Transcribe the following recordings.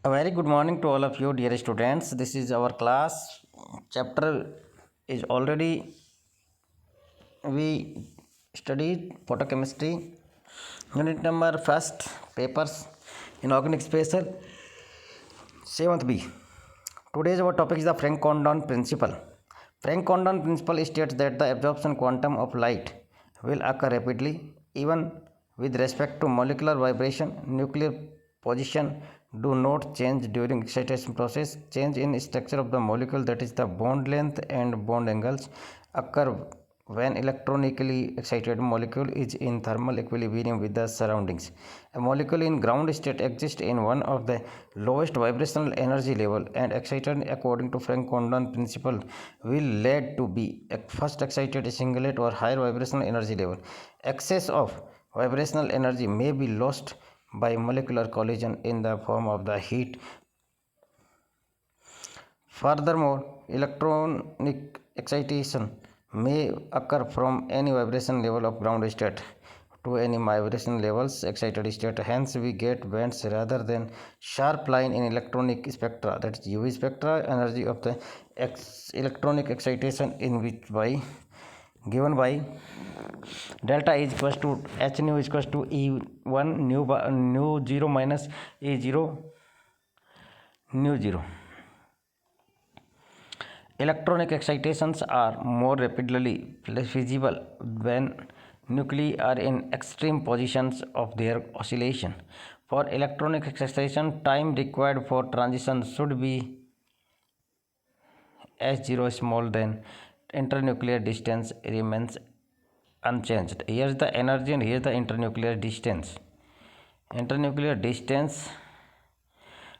A very good morning to all of you, dear students. This is our class. Chapter is already we studied photochemistry. Unit number first papers inorganic special 7th B. Today's our topic is the Frank-Condon principle. Frank-Condon principle states that the absorption quantum of light will occur rapidly even with respect to molecular vibration. Nuclear position do not change during excitation process. Change in structure of the molecule, that is the bond length and bond angles, occur when electronically excited molecule is in thermal equilibrium with the surroundings. A molecule in ground state exists in one of the lowest vibrational energy level, and excited according to Frank-Condon principle will lead to be first excited singlet or higher vibrational energy level. Excess of vibrational energy may be lost by molecular collision in the form of the heat. Furthermore, electronic excitation may occur from any vibration level of ground state to any vibration levels excited state. Hence, we get bands rather than sharp line in electronic spectra, that is UV spectra. Energy of the electronic excitation in which by given by delta is equals to h nu is equals to E1 nu 0 minus E0 nu 0. Electronic excitations are more rapidly visible when nuclei are in extreme positions of their oscillation. For electronic excitation, time required for transition should be h0 small, then internuclear distance remains unchanged. Here's the energy and here's the internuclear distance. Internuclear distance,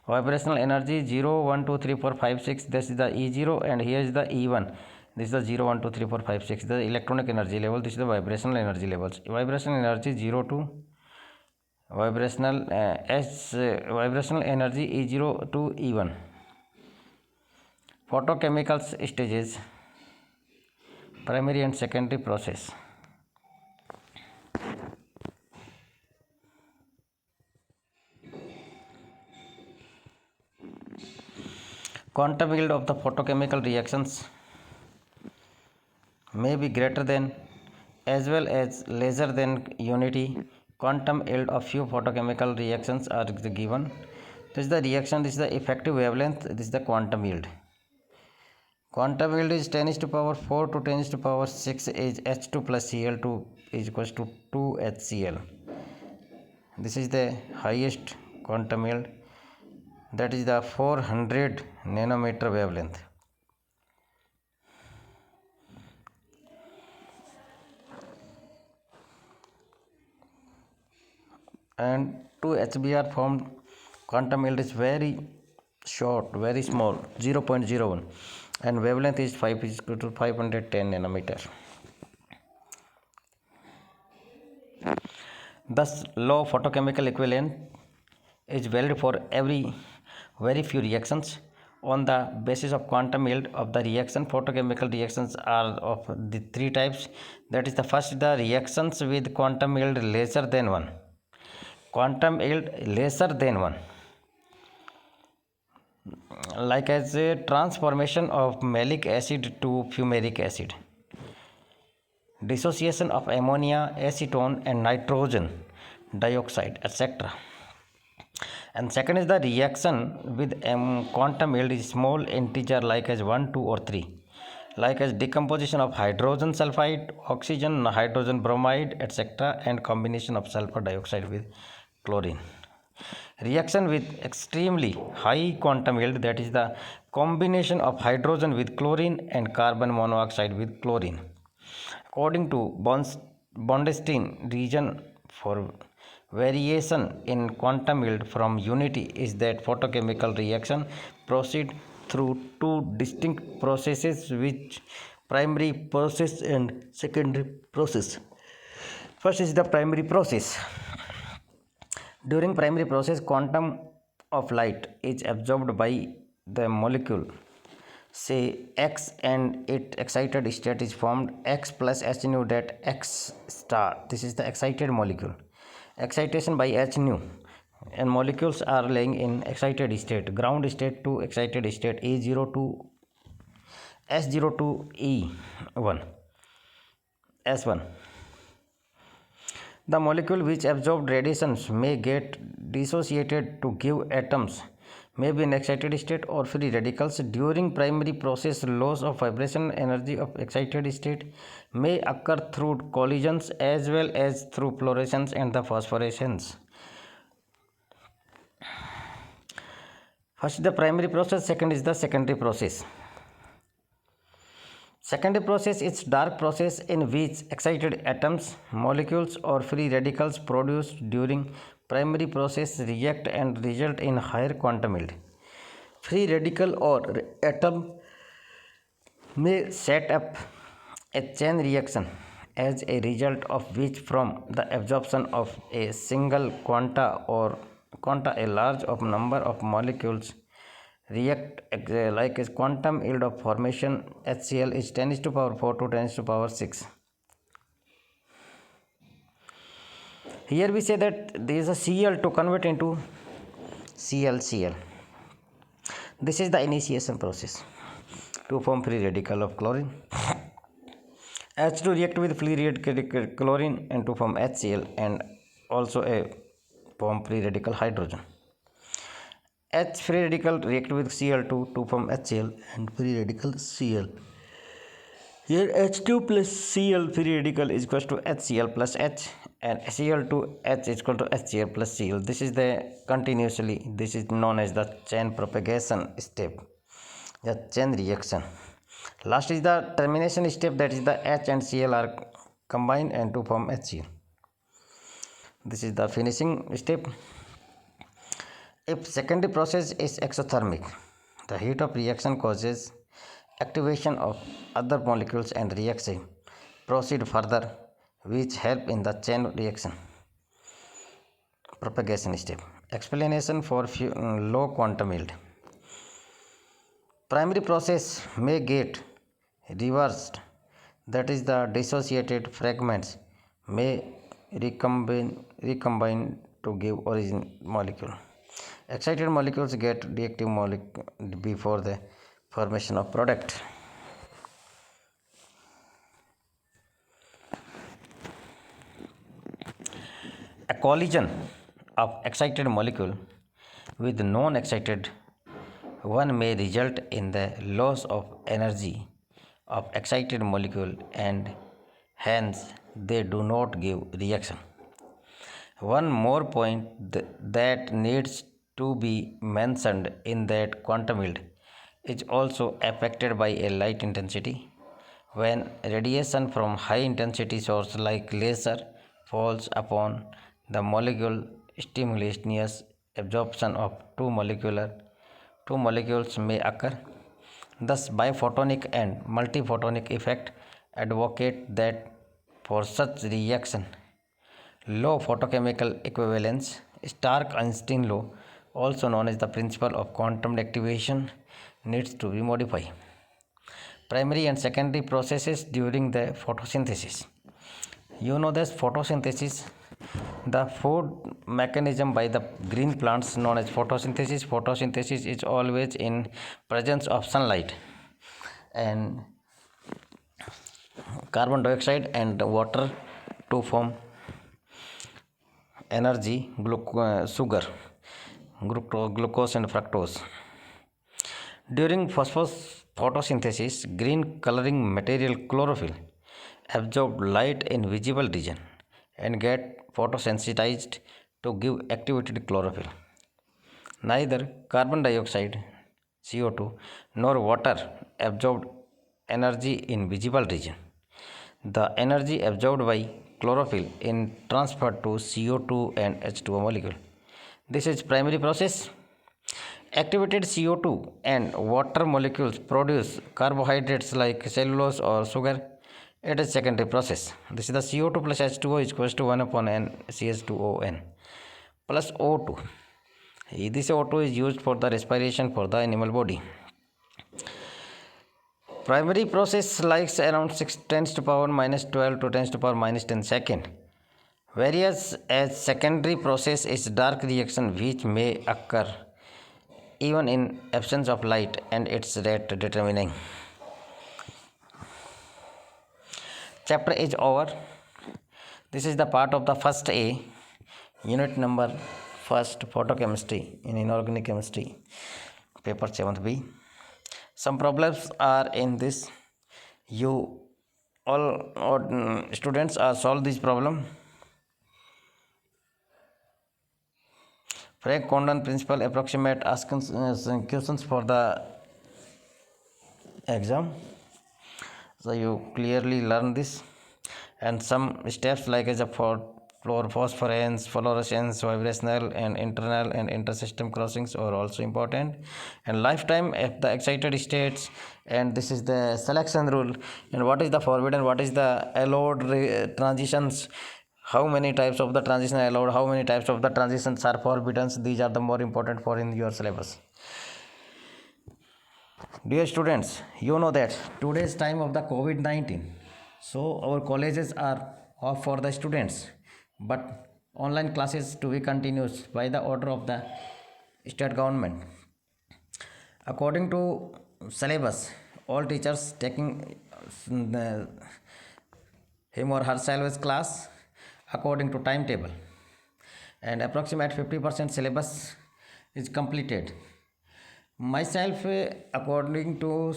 vibrational energy 0 1 2 3 4 5 6, this is the E0, and here is the E1, this is the 0 1 2 3 4 5 6, the electronic energy level, this is the vibrational energy levels. Vibrational energy 0 to vibrational vibrational energy E0 to E1. Photochemicals stages, primary and secondary process. Quantum yield of the photochemical reactions may be greater than as well as lesser than unity. Quantum yield of few photochemical reactions are given. This is the reaction, this is the effective wavelength, this is the quantum yield. Quantum yield is 10 is to power 4 to 10 is to power 6 is H2 plus Cl2 is equals to 2 HCl. This is the highest quantum yield, that is the 400 nanometer wavelength. And 2 HBr formed quantum yield is very short, very small, 0.01, and wavelength is 5 is equal to 510 nanometer. Thus, low photochemical equivalent is valid for very few reactions. On the basis of quantum yield of the reaction, photochemical reactions are of the three types. That is the first, the reactions with quantum yield lesser than 1. Quantum yield lesser than 1, like as a transformation of malic acid to fumaric acid, dissociation of ammonia, acetone and nitrogen dioxide, etc. And second is the reaction with quantum yield is small integer, like as 1 2 or 3, like as decomposition of hydrogen sulfide, oxygen, hydrogen bromide, etc., and combination of sulfur dioxide with chlorine. Reaction with extremely high quantum yield, that is the combination of hydrogen with chlorine and carbon monoxide with chlorine. According to Bondstein region, for variation in quantum yield from unity is that photochemical reaction proceed through two distinct processes, which primary process and secondary process. First is the primary process. During primary process, quantum of light is absorbed by the molecule, say X, and its excited state is formed X plus H nu dat X star. This is the excited molecule. Excitation by H nu and molecules are lying in excited state, ground state to excited state, A0 to S0 to E1 S1. The molecule which absorbed radiations may get dissociated to give atoms, may be in excited state or free radicals. During primary process, loss of vibration energy of excited state may occur through collisions as well as through fluorescence and the phosphorescence. First the primary process, second is the secondary process. Secondary process is dark process in which excited atoms, molecules or free radicals produced during primary process react and result in higher quantum yield. Free radical or atom may set up a chain reaction as a result of which from the absorption of a single quanta a large of number of molecules react like a quantum yield of formation HCl is 10 to power 4 to 10 to power 6. Here we say that there is a Cl to convert into ClCl. This is the initiation process to form free radical of chlorine. H2 react with free radical chlorine and to form HCl and also a form free radical hydrogen. H free radical react with Cl2 to form HCl and free radical Cl. Here H2 plus Cl free radical is equal to HCl plus H and Cl2H is equal to HCl plus Cl. This is this is known as the chain propagation step, the chain reaction. Last is the termination step, that is the H and Cl are combined and to form HCl. This is the finishing step. If secondary process is exothermic, the heat of reaction causes activation of other molecules and reaction proceed further, which help in the chain reaction propagation step. Explanation for low quantum yield. Primary process may get reversed, that is the dissociated fragments may recombine to give origin molecule. Excited molecules get reactive molecule before the formation of product. A collision of excited molecule with non-excited one may result in the loss of energy of excited molecule and hence they do not give reaction. One more point that needs to be mentioned in that quantum yield is also affected by a light intensity. When radiation from high intensity source like laser falls upon the molecule, simultaneous absorption of two molecules may occur. Thus, biphotonic and multiphotonic effect advocate that for such reaction, low photochemical equivalence, Stark-Einstein law, also known as the principle of quantum activation, needs to be modified. Primary and secondary processes during the photosynthesis. You know this photosynthesis, the food mechanism by the green plants known as photosynthesis. Photosynthesis is always in presence of sunlight and carbon dioxide and water to form energy, sugar, glucose and fructose. During photosynthesis, green coloring material chlorophyll absorb light in visible region and get photosensitized to give activated chlorophyll. Neither carbon dioxide CO2 nor water absorbed energy in visible region. The energy absorbed by chlorophyll is transferred to CO2 and H2O molecule. This is primary process. Activated CO2 and water molecules produce carbohydrates like cellulose or sugar. It is secondary process. This is the CO2 plus H2O is equals to 1 upon N CH2ON plus O2. This O2 is used for the respiration for the animal body. Primary process likes around 6 10 to power minus 12 to 10 to power minus 10 second, Various as secondary process is dark reaction which may occur even in absence of light and its rate determining. Chapter is over. This is the part of the first A, unit number first, photochemistry in inorganic chemistry, paper 7th B. Some problems are in this. You all students are solve this problem. Frank Condon principle approximate asking questions for the exam. So you clearly learn this, and some steps like as a fluorophosphorescence, fluorescence, vibrational and internal and intersystem crossings are also important, and lifetime at the excited states, and this is the selection rule, and what is the forbidden, what is the allowed transitions, how many types of the transition are allowed, how many types of the transitions are forbidden. These are the more important for in your syllabus. Dear students, you know that today's time of the COVID-19, so our colleges are off for the students, but online classes to be continuous by the order of the state government. According to syllabus, all teachers taking him or her syllabus class according to timetable, and approximate 50% syllabus is completed. Myself, according to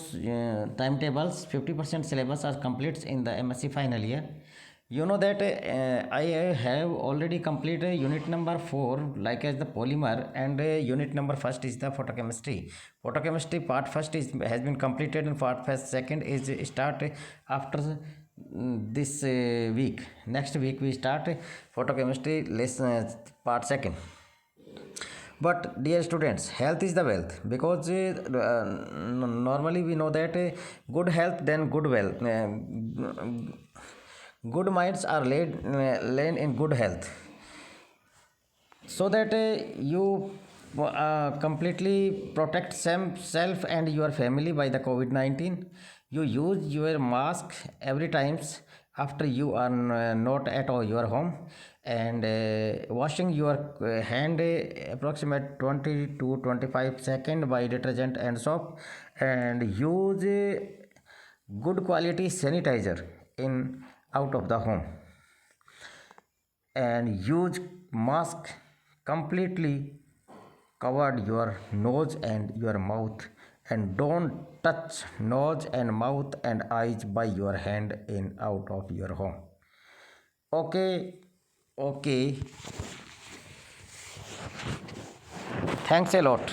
timetables, 50% syllabus are complete in the MSc final year. You know that I have already completed unit number 4 like as the polymer, and unit number first is the photochemistry. Photochemistry part first has been completed, and part first second is start after this week. Next week we start photochemistry lesson part second. But dear students, health is the wealth, because normally we know that good health then good wealth. Good minds are laid in good health, so that you completely protect self and your family by the COVID-19. You use your mask every times after you are not at your home, and washing your hand approximate 20 to 25 second by detergent and soap, and use good quality sanitizer in out of the home, and use mask completely covered your nose and your mouth, and don't touch nose and mouth and eyes by your hand in out of your home. Okay, thanks a lot.